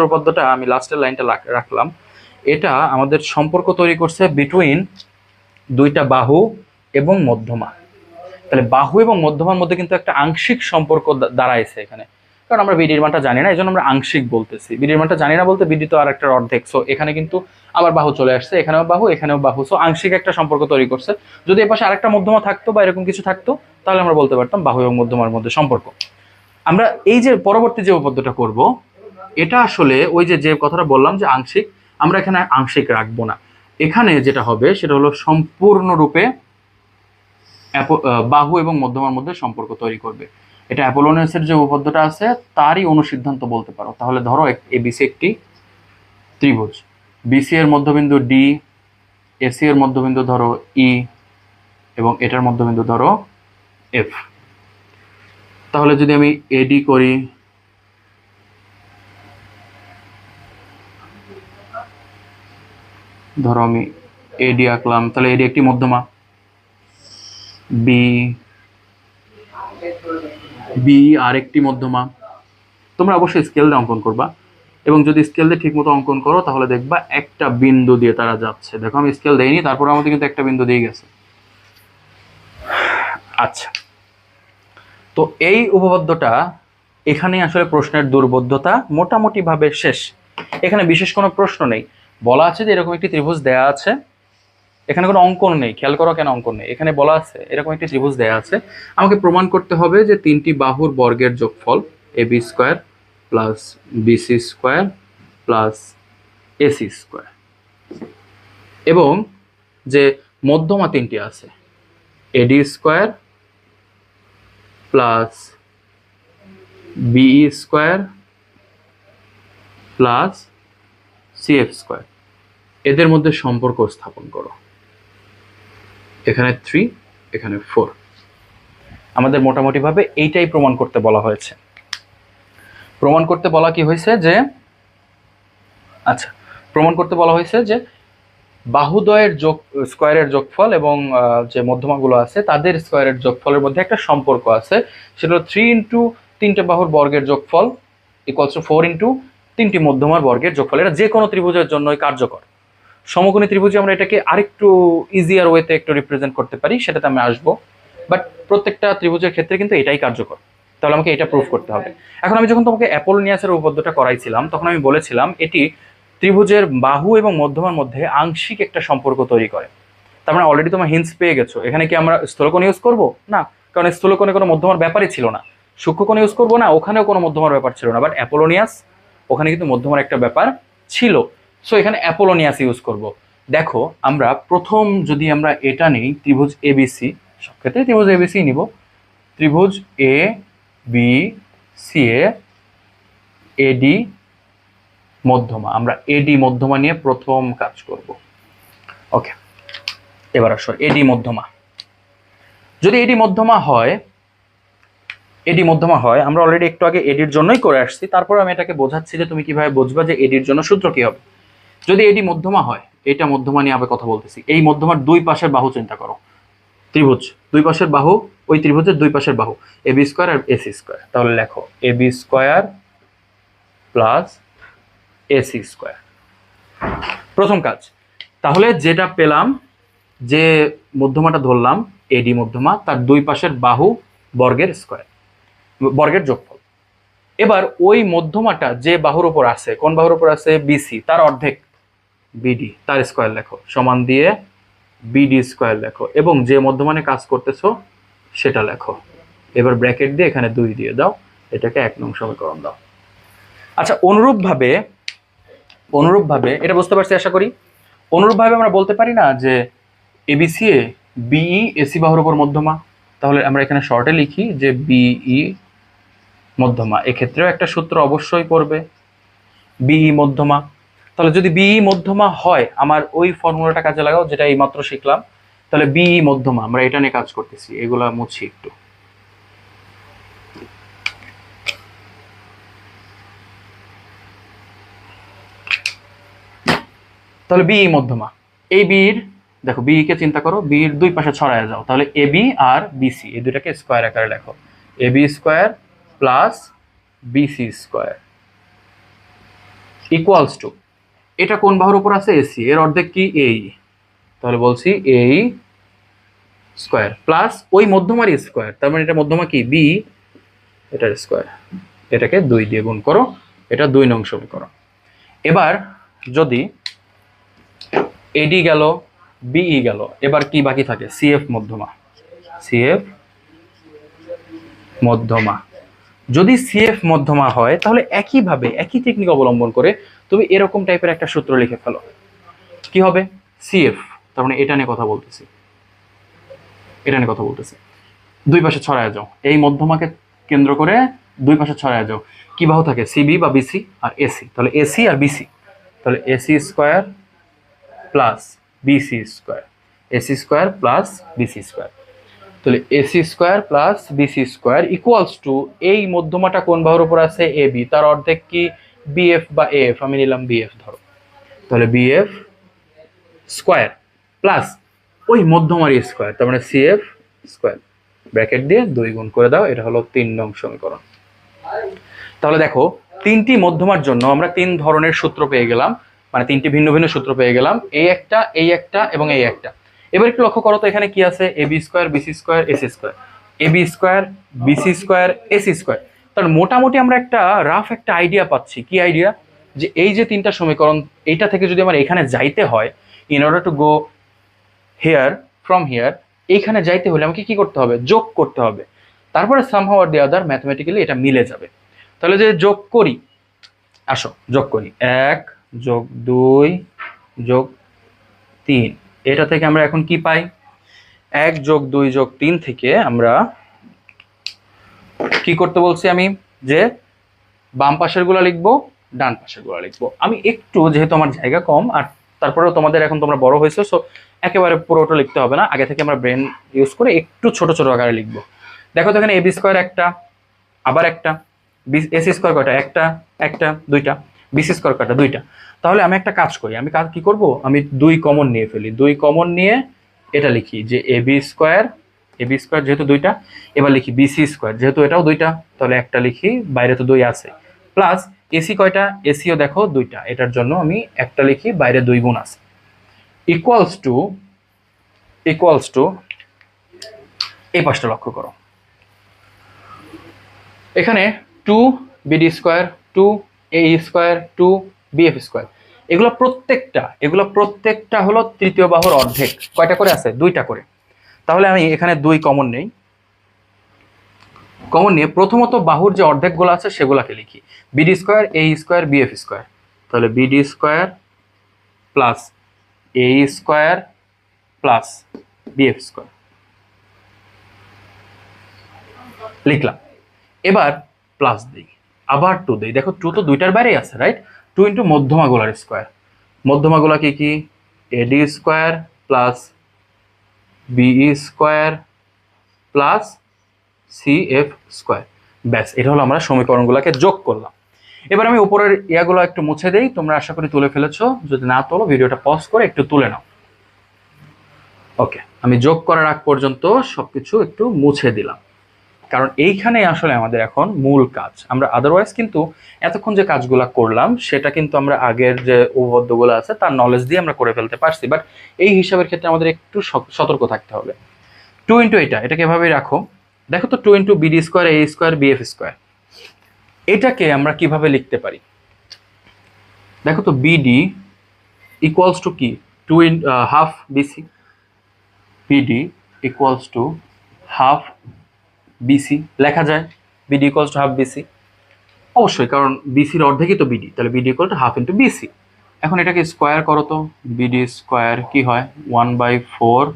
উপপাদ্যটা আমি লাস্টের লাইনটা রাখলাম। এটা আমাদের সম্পর্ক তৈরি করছে বিটুইন দুইটা বাহু এবং মধ্যমা। তাহলে বাহু এবং মধ্যমার মধ্যে কিন্তু একটা আংশিক সম্পর্ক দাঁড়াইছে এখানে, কারণ আমরা বিডির মানটা জানি না, এই জন্য আমরা আংশিক বলতেছি। বিডির মানটা জানি না বলতে বিডি তো আর একটা অর্ধেক, সো এখানে কিন্তু আবার বাহু চলে আসছে, এখানেও বাহু এখানেও বাহু, সো আংশিক একটা সম্পর্ক তৈরি করছে। যদি এ পাশে আরেকটা মধ্যমা থাকতো বা এরকম কিছু থাকতো, তাহলে আমরা বলতে পারতাম বাহু এবং মধ্যমার মধ্যে সম্পর্ক। আমরা এই যে পরবর্তী যে উপপাদ্যটা করব, এটা আসলে ওই যে কথাটা বললাম যে আংশিক, আমরা এখানে আংশিক রাখবো না। এখানে যেটা হবে সেটা হলো সম্পূর্ণরূপে বাহু এবং মধ্যমার মধ্যে সম্পর্ক তৈরি করবে। এটা অ্যাপোলোনিয়াসের যে উপপাদ্যটা আছে তারই অনুসিদ্ধান্ত বলতে পারো। তাহলে ধরো এবিসি একটি ত্রিভুজ, বিসি এর মধ্যবিন্দু ডি, এসি এর মধ্যবিন্দু ধরো ই, এবং এটার মধ্যবিন্দু ধরো এফ। তাহলে যদি আমি এডি করি, ধরো আমি এডি আঁকলাম, তাহলে এডি একটি মধ্যমা। বি বি আরেকটি মধ্যমা। তোমরা অবশ্যই স্কেল দিয়ে অঙ্কন করবা, এবং যদি স্কেল দিয়ে ঠিক মতো অঙ্কন করো তাহলে দেখবা একটা বিন্দু দিয়ে তারা যাচ্ছে। দেখো আমি স্কেল দেইনি, তারপর আমাদের কিন্তু একটা বিন্দু দিয়ে গেছে। আচ্ছা, তো এই উপপাদ্যটা এখানে আসলে প্রশ্নের দুর্বোধ্যতা মোটামুটি ভাবে শেষ। এখানে বিশেষ কোনো প্রশ্ন নেই, বলা আছে যে এরকম একটি ত্রিভুজ দেয়া আছে, এখানে কোনো অঙ্কন নেই। খেয়াল করো কেন অঙ্কন নেই, এখানে বলা আছে এরকম একটি ত্রিভুজ দেয়া আছে, আমাকে প্রমাণ করতে হবে যে তিনটি বাহুর বর্গের যোগফল AB square plus BC square plus AC square, এবং যে মধ্যমা তিনটি আছে AD square plus BE square plus CF square, এদের মধ্যে সম্পর্ক স্থাপন করো। এখানে 3, এখানে 4। আমাদের মোটামুটি ভাবে এইটাই প্রমাণ করতে বলা হয়েছে। প্রমাণ করতে বলা কি হয়েছে যে, আচ্ছা, প্রমাণ করতে বলা হয়েছে যে বাহুদ্বয়ের স্কোয়ারের যোগফল এবং যে মধ্যমাগুলো আছে তাদের স্কোয়ারের যোগফলের মধ্যে একটা সম্পর্ক আছে, সেটা হলো 3 ইন্টু তিনটে বাহুর বর্গের যোগফল ইকুয়ালস টু 4 ইন্টু তিনটি মধ্যমার বর্গের যোগফল। এটা যে কোনো ত্রিভুজের জন্যই কার্যকর। সমকোণী ত্রিভুজে আমরা এটাকে আরেকটু ইজিয়ার ওয়েতে একটু রিপ্রেজেন্ট করতে পারি, সেটাতে আমি আসবো, বাট প্রত্যেকটা ত্রিভুজের ক্ষেত্রে কিন্তু এটাই কার্যকর। তাহলে আমাকে এটা প্রুফ করতে হবে। এখন আমি যখন তোমাকে অ্যাপোলোনিয়াসের উপপাদ্যটা করাইছিলাম তখন আমি বলেছিলাম এটি ত্রিভুজের বাহু এবং মধ্যমার মধ্যে আংশিক একটা সম্পর্ক তৈরি করে। তার মানে অলরেডি তোমার হিন্টস পেয়ে গেছো। এখানে কি আমরা স্থূলকোণ ইউজ করবো না, কারণ স্থূলকোণে কোনো মধ্যমার ব্যাপারই ছিল না। সূক্ষ্মকোণ ইউজ করবো না, ওখানেও কোনো মধ্যমার ব্যাপার ছিল না, বাট অ্যাপোলোনিয়াস ওখানে কিন্তু মধ্যমার একটা ব্যাপার ছিল, সো এখানে অ্যাপোলোনিয়াস ইউজ করব। দেখো আমরা প্রথম যদি আমরা এটা নিই, ত্রিভুজ এবিসি, সব ক্ষেত্রে ত্রিভুজ এবিসি নিব, ত্রিভুজ এ বি সি এডি মধ্যমা, আমরা এডি মধ্যমা নিয়ে প্রথম কাজ করব। ওকে, এবার আসো এডি মধ্যমা। যদি এডি মধ্যমা হয়, এডি মধ্যমা হয়, আমরা অলরেডি একটু আগে এডির জন্যই করে আসছি, তারপর আমি এটাকে বোঝাচ্ছি যে তুমি কিভাবে বুঝবা যে এডির জন্য সূত্র কি হবে। যদি এডি মধ্যমা হয়, এটা মধ্যমা নিয়ে আবার কথা বলতেছি, এই মধ্যমার দুই পাশের বাহু চিন্তা করো। ত্রিভুজ দুই পাশের বাহু, ওই ত্রিভুজের দুই পাশের বাহু এবি স্কোয়ার আর এসি স্কোয়ার। তাহলে লেখো AB square plus AC square, প্রথম কাজ। তাহলে যেটা পেলাম, যে মধ্যমাটা ধরলাম এডি মধ্যমা, তার দুই পাশের বাহু বর্গের স্কোয়ার, বর্গের যোগফল। এবার ওই মধ্যমাটা যে বাহুর উপর আছে, কোন বাহুর উপর আছে, বিসি, তার অর্ধেক বিডি, তার স্কোয়ার লেখো, সমান দিয়ে বিডি স্কোয়ার লেখো, এবং যে মধ্যমানে কাজ করতেছো সেটা লেখো। এবার ব্র্যাকেট দিয়ে এখানে 2 দিয়ে দাও, এটাকে 1 নং সমীকরণ দাও। আচ্ছা, অনুরূপভাবে এটা বুঝতে পারছি আশা করি। অনুরূপভাবে আমরা বলতে পারি না যে এবিসি এ বিই এসি বাহুর উপর মধ্যমা, তাহলে আমরা এখানে শর্টে লিখি যে বিই মধ্যমা। এক্ষেত্রেও একটা সূত্র অবশ্যই পড়বে, বিই মধ্যমা। তাহলে যদি বিই মধ্যমা হয়, আমার ওই ফর্মুলাটা কাজে লাগাও যেটা এইমাত্র শিখলাম। তাহলে বিই মধ্যমা, আমরা এটা নিয়ে কাজ করতেছি, এগুলা মুছি একটু। তাহলে বিই মধ্যমা, এই বির, দেখো বিই কে চিন্তা করো, বির দুই পাশে ছড়ায় যাও, তাহলে এবি আর বিসি এই দুটাকে স্কোয়ার আকারে লেখো, AB square plus BC square equals to, এটা কোন বাহুর উপর আছে? এসি, এর অর্ধেক কি? এই, তাহলে বলছি এই স্কোয়ার প্লাস ওই মধ্যমার স্কোয়ার, তার মানে এটা মধ্যমা কি? বি, এটার স্কোয়ার, এটাকে 2 দিয়ে গুণ করো, এটা 2 নং সমীকরণ। এবার যদি এডি গেল, বিই গেল, এবার কি বাকি থাকে? সিএফ মধ্যমা, সিএফ মধ্যমা। যদি সিএফ মধ্যমা হয় তাহলে একইভাবে একই টেকনিক অবলম্বন করে তুমি এরকম টাইপের একটা সূত্র লিখে ফেলো। কি হবে? সিএফ, তার মানে এটা নিয়ে কথা বলতেছি, এটা নিয়ে কথা বলতেছি। দুই পাশে ছড়ায় যাও, এই মধ্যমাকে কেন্দ্র করে দুই পাশে ছড়ায় যাও। কি বাহু থাকে? সিবি বা বিসি আর এসি, তাহলে এসি আর বিসি, তাহলে AC square plus BC square, AC square plus BC square, তাহলে AC square plus BC square equals to এই মধ্যমাটা কোন বাহুর উপর আছে? এ বি, তার অর্ধেক কি? বিএফ বা এফ, আমি নিলাম বিএফ ধরো, তাহলে বিএফ স্কোয়ার প্লাস ওই মধ্যমার স্কোয়ার, তার মানে সিএফ স্কোয়ার, ব্র্যাকেট দিয়ে 2 গুণ করে দাও, এটা হলো 3 নং সমীকরণ। তাহলে দেখো, 3টি মধ্যমার জন্য আমরা 3 ধরনের সূত্র পেয়ে গেলাম, মানে 3টি ভিন্ন ভিন্ন সূত্র পেয়ে গেলাম, এই একটা, এই একটা এবং এই একটা। এবার একটু লক্ষ্য করো তো, এখানে কি আছে? A B square, BC square, AC square, A B square, BC square, AC square. তাহলে মোটামুটি আমরা একটা রাফ একটা আইডিয়া পাচ্ছি। কি আইডিয়া? যে এই যে 3টা সমীকরণ, এইটা থেকে যদি আমার এখানে যাইতে হয়, in order to go here from here, এইখানে যাইতে হলে আমাকে কি করতে হবে? যোগ করতে হবে, তারপরে somehow or the other mathematically এটা মিলে যাবে। তাহলে যে যোগ করি, আসো যোগ করি, 1 যোগ 2 যোগ 3, এটা থেকে আমরা এখন কি পাই? 1 যোগ 2 যোগ 3 থেকে আমরা কি করতে বলছি? আমি যে বাম পাশের গুলা লিখবো, ডান পাশের গুলা লিখবো। আমি একটু, যেহেতু আমার জায়গা কম, আর তারপরেও তোমাদের এখন তোমরা বড় হয়েছো, সো একেবারে পুরোটা লিখতে হবে না, আগে থেকে আমরা ব্রেন ইউজ করে একটু ছোট ছোট আকারে লিখবো। দেখো তো, এখানে এবি স্কোয়ার একটা, আবার একটা, এসি স্কোয়ার কয়টা? একটা, একটা, দুইটা, বিসি স্কোয়ার কয়টা? দুইটা। তাহলে আমি একটা কাজ করি, আমি কাজ কি করব? আমি 2 কমন নিয়ে ফেলি, 2 কমন নিয়ে এটা লিখি যে এবি স্কোয়ার, এবি স্কোয়ার যেহেতু দুইটা, এবার লিখি বিসি স্কোয়ার, যেহেতু এটাও দুইটা, তাহলে একটা লিখি, বাইরে তো 2 আছে, প্লাস এসি কয়টা? এসিও দেখো দুইটা, এটার জন্য আমি একটা লিখি, বাইরে 2 গুণ আছে, ইকুয়ালস টু, ইকুয়ালস টু এই পাশটা লক্ষ্য করো, এখানে 2 বিডি স্কোয়ার, 2 এ স্কোয়ার, 2 বিএফ স্কোয়ার, এগুলো প্রত্যেকটা হলো তৃতীয় বাহুর অর্ধেক। কয়টা করে আছে? 2টা করে। তাহলে আমি এখানে 2 কমন নেই, কমন নিয়ে প্রথমত বাহুর যে অর্ধেকগুলো আছে সেগুলোকে লিখি, বিডি স্কোয়ার, এ স্কোয়ার, বিএফ স্কোয়ার, তাহলে বিডি স্কোয়ার প্লাস এ স্কোয়ার প্লাস বিএফ স্কোয়ার লিখলাম। এবার প্লাস দিই, আবার 2 দিই, দেখো 2 তো 2টার বাইরেই আছে, রাইট? 2 ইন্টু মধ্যমাগুলার স্কোয়ার, মধ্যমাগুলা কি কি? AD square plus BE square plus CF square, ব্যাস, এটা হলো আমরা সমীকরণগুলোকে যোগ করলাম। এবার আমি উপরের ইয়াগুলো একটু মুছে দেই, তোমরা আশা করি তুলে ফেলেছো, যদি না তোলো ভিডিওটা পজ করে একটু তুলে নাও। ওকে, আমি যোগ করার আগ পর্যন্ত সবকিছু একটু মুছে দিলাম, কারণ এইখানে আসলে আমাদের এখন মূল কাজ। আমরা আদারওয়াইজ কিন্তু এতক্ষণ যে কাজগুলো করলাম সেটা কিন্তু আমরা আগের যে উপপাদ্যগুলো আছে তার নলেজ দিয়ে আমরা করে ফেলতে পারছি, বাট এই হিসাবের ক্ষেত্রে আমাদের একটু সতর্ক থাকতে হবে। 2 ইন্টু এটাকে এভাবেই রাখো, দেখো তো 2 ইন্টু বিডি স্কোয়ার, এ স্কোয়ার, বিএফ স্কোয়ার, এটাকে আমরা কিভাবে লিখতে পারি? দেখো তো, বিডি ইকুয়ালস টু কি? 2 half BC, BD equals to half BC লেখা যায়, BD equals to half BC, অবশ্যই, কারণ বিসির অর্ধেকই তো বিডি, তাহলে BD equal to half into BC. এখন এটাকে স্কোয়ার করো তো, বিডি স্কোয়ার কি হয়? 1/4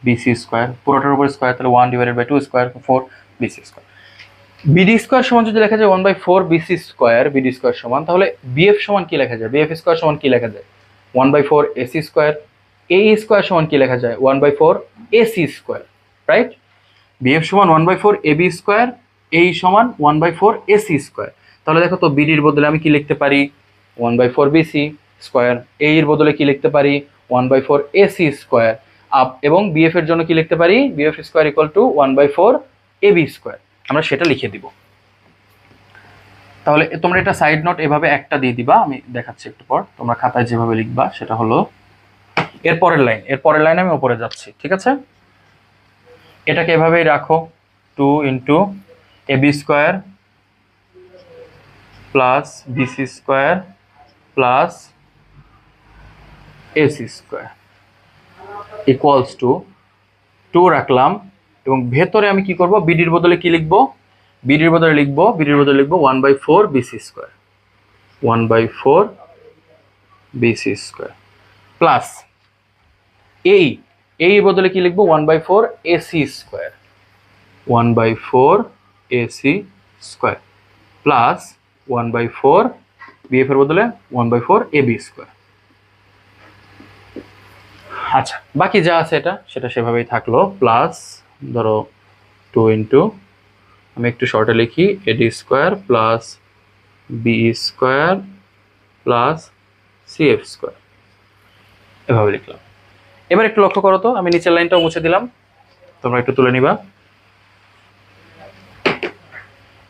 বিসি স্কোয়ার, পুরোটার উপর স্কোয়ার, তাহলে 1/2 square, 4 BC square. BD square সমান যদি লেখা যায় 1/4 বিসি স্কোয়ার, বিডি স্কোয়ার সমান, তাহলে বিএফ সমান কি লেখা যায়? বিএফ স্কোয়ার সমান কি লেখা যায়? 1/4 এসি স্কোয়ার। এ স্কোয়ার সমান কি লেখা যায়? 1/4 এসি স্কোয়ার, রাইট? বিএফ সমান 1/4 এবি স্কোয়ার, এই সমান 1/4 এসি স্কোয়ার। তাহলে দেখো তো, বিডির বদলে আমি কি লিখতে পারি? 1/4 বিসি স্কোয়ার। এর বদলে কি লিখতে পারি? 1/4 এসি স্কোয়ার। এবং বিএফ এর জন্য কি লিখতে পারি? BF square equal to 1/4 AB square. আমরা সেটা লিখে দিব। তাহলে তোমরা এটা সাইড নোট এভাবে একটা দিয়ে দিবা, আমি দেখাচ্ছি একটু পর। তোমরা খাতায় যেভাবে লিখবা সেটা হলো এর পরের লাইন আমি উপরে যাচ্ছি, ঠিক আছে? এটাকে এভাবেই রাখো, 2 into A B square plus BC square plus AC square equals to 2 রাখলাম, এবং ভেতরে আমি কি করব, বিডির বদলে কি লিখবো, বিডির বদলে লিখবো 1/4 BC square, 1/4 BC square plus এই বদলে কি লিখবো, 1/4 AC square, 1/4 AC square plus 1/4 BF এর বদলে 1/4 এবি স্কোয়ার। আচ্ছা, বাকি যা আছে সেটা সেভাবেই থাকলো, প্লাস ধরো 2 ইন্টু, আমি একটু শর্টে লিখি, AD square plus B square plus CF square, এভাবে লিখলাম। এবার একটু লক্ষ্য করো তো, আমি নিচের লাইনটাও মুছে দিলাম, তোমরা একটু তুলে নিবা।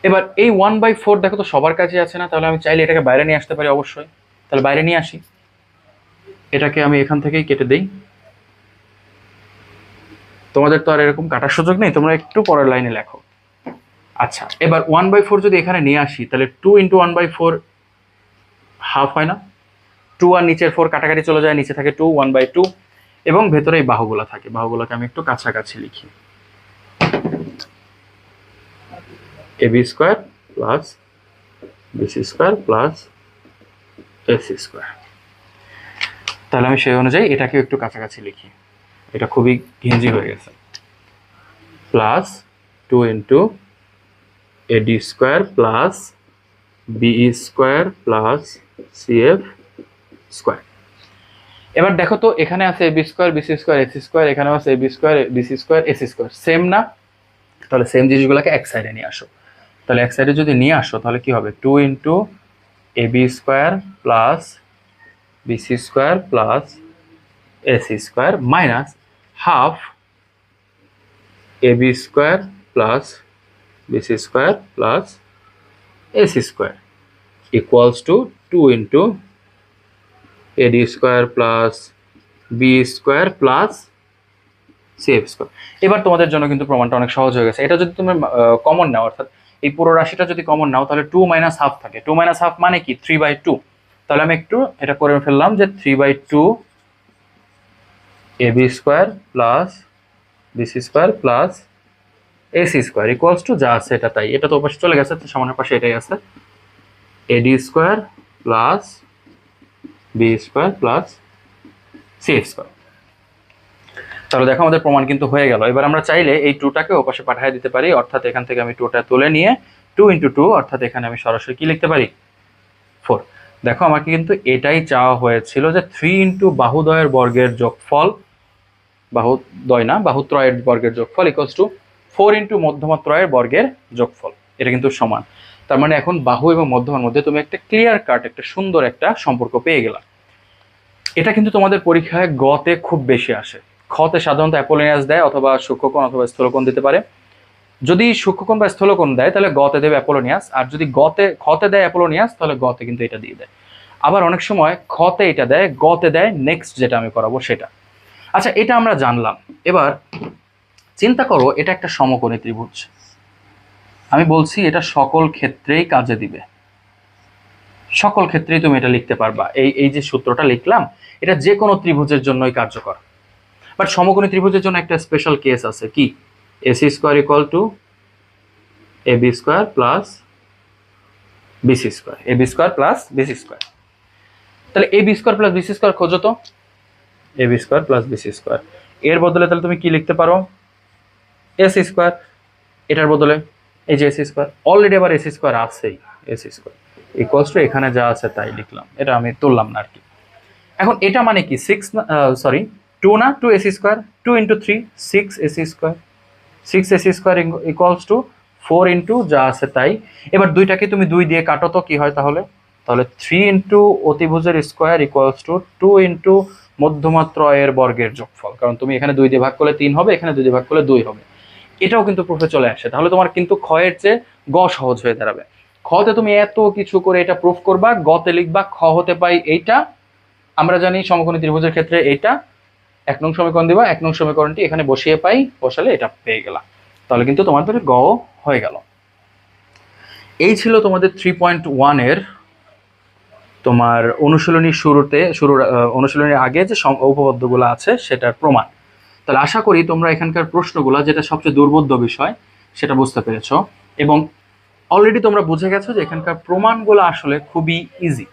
এবার এই 1/4 দেখো তো সবার কাছে আছে না, তাহলে আমি চাইলে এটাকে বাইরে নিয়ে আসতে পারি অবশ্যই, তাহলে বাইরে নিয়ে আসি, এটাকে আমি এখান থেকেই কেটে দেই। তোমাদের তো আর এরকম কাটার সুযোগ নেই, তোমরা একটু পরের লাইনে লেখো। আচ্ছা, এবার 1/4 যদি এখানে নিয়ে আসি, তাহলে 2 ইন্টু 1/4 হাফ হয় না, 2 আর নিচের 4 কাটাকাটি চলে যায়, নিচে থাকে 2, 1/2, এবং ভেতরে এই বাহুগুলো থাকে, বাহুগুলোকে আমি একটু কাছাকাছি লিখি, AB square plus BC square plus AC square. তাহলে আমি সেই অনুযায়ী এটাকেও একটু কাছাকাছি লিখি, এটা খুবই ঘিঞ্জি হয়ে গেছে, plus 2 into AD square plus BE square plus CF square. এবার দেখো তো, এখানে আছে AB square BC square AC square, এখানেও আছে AB square BC square AC square, same না? তাহলে সেম জিনিসগুলোকে এক সাইডে নিয়ে আসো। তাহলে এক সাইডে যদি নিয়ে আসো তাহলে কি হবে, 2 into AB square plus BC square plus AC square minus half AB square plus BC square plus AC square equals to 2 into AD square plus B square plus CF square. এবার তোমাদের জন্য কিন্তু প্রমাণটা অনেক সহজ হয়ে গেছে। এটা যদি তুমি কমন নাও, অর্থাৎ এই পুরো রাশিটা যদি কমন নাও, তাহলে 2 মাইনাস হাফ থাকে, 2 মাইনাস হাফ মানে কি, 3/2। তাহলে আমি একটু এটা করে ফেললাম যে 3/2 AB square plus BC square plus AC square equals to যা আছে এটা তাই, এটা তো পাশে চলে গেছে, সামনের পাশে এটাই আছে, AD square plus B square plus CF square. তাহলে দেখো আমাদের প্রমাণ কিন্তু হয়ে গেল। এবার আমরা চাইলে এই 2টাকে ওপাশে পাঠিয়ে দিতে পারি, অর্থাৎ এখান থেকে আমি 2টা তুলে নিয়ে 2 ইন্টু 2, অর্থাৎ এখানে আমি সরাসরি কি লিখতে পারি, 4। দেখো আমাকে কিন্তু এটাই চাওয়া হয়েছিল যে 3 ইন্টু বাহুদ্বয়ের বর্গের যোগফল, বাহুদ্বয় না বাহুত্রয়ের বর্গের যোগফল ইকুয়ালস টু 4 ইন্টু মধ্যমাত্রয়ের বর্গের যোগফল, এটা কিন্তু সমান। তার মানে এখন বাহু এবং মধ্যমার মধ্যে তুমি একটা ক্লিয়ার কাট, একটা সুন্দর একটা সম্পর্ক পেয়ে গেলা। এটা কিন্তু তোমাদের পরীক্ষায় গতে খুব বেশি আসে, খতে সাধারণত অ্যাপোলোনিয়াস দেয়, অথবা সূক্ষ্মকোণ অথবা স্থূলকোণ দিতে পারে। যদি সূক্ষ্মকোণ বা স্থূলকোণ দেয় তাহলে গতে দেবে অ্যাপোলোনিয়াস, আর যদি খতে দেয় অ্যাপোলোনিয়াস তাহলে গতে কিন্তু এটা দিয়ে দেয়। আবার অনেক সময় খতে এটা দেয়, গতে দেয় নেক্সট যেটা আমি করাবো সেটা। আচ্ছা, এটা আমরা জানলাম। এবার চিন্তা করো, এটা একটা সমকোণী ত্রিভুজ, আমি বলছি এটা সকল ক্ষেত্রেই কাজে দিবে, সকল ক্ষেত্রেই তুমি এটা লিখতে পারবা। এই যে সূত্রটা লিখলাম, এটা যে কোনো ত্রিভুজের জন্যই কার্যকর। বাট সমকোণী ত্রিভুজের জন্য একটা স্পেশাল কেস আছে, কি, AC square equal to AB square plus BC square, AB square plus BC square. তাহলে AB square plus BC square খোঁজো তো, AB square plus BC square, এর বদলে তাহলে তুমি কি লিখতে পারো, এসি স্কোয়ার, এটার বদলে এই যে এসি স্কোয়ার, অলরেডি আবার এসি স্কোয়ার আছেই, এসি স্কোয়ার ইকুয়ালস টু এখানে যা আছে তাই লিখলাম, এটা আমি তুললাম না আর কি। এখন এটা মানে কি 2 না, 2 AC square, 2 into 3 6 AC square, 6 AC square equals two 4 into যা আছে তাই। এবার দুইটাকে তুমি 2 দিয়ে কাটো তো কি হয়, তাহলে 3 ইন্টু অতিভুজের স্কোয়ার ইকুয়ালস টু 2 ইন্টু মধ্যমাত্রয়ের বর্গের যোগফল, কারণ তুমি এখানে 2 দিয়ে ভাগ করলে 3 হবে, এখানে 2 দিয়ে ভাগ করলে 2 হবে। এটাও কিন্তু প্রুফে চলে আসে। তাহলে তোমার কিন্তু ক্ষয়ের চেয়ে গ সহজ হয়ে দাঁড়াবে। খ খতে তুমি এত কিছু করে এটা প্রুফ করবা, গতে লিখবা খ হতে পাই এইটা। আমরা জানি সমকোণী ত্রিভুজের ক্ষেত্রে এইটা 1 নং সমীকরণ দিবা, 1 নং সমীকরণটি এখানে বসিয়ে পাই, বসালে এটা পেয়ে গেলা। তাহলে কিন্তু তোমাদের গ হয়ে গেল। এই ছিল তোমাদের 3.1 এর তোমার অনুশীলনীর অনুশীলনীর আগে যে উপপাদ্যগুলো আছে সেটার প্রমাণ। তাহলে আশা করি তোমরা এখানকার প্রশ্নগুলো, যেটা সবচেয়ে দুর্বোধ্য বিষয়, সেটা বুঝতে পেরেছো এবং অলরেডি তোমরা বুঝে গেছো যে এখানকার প্রমাণগুলো আসলে খুবই ইজি।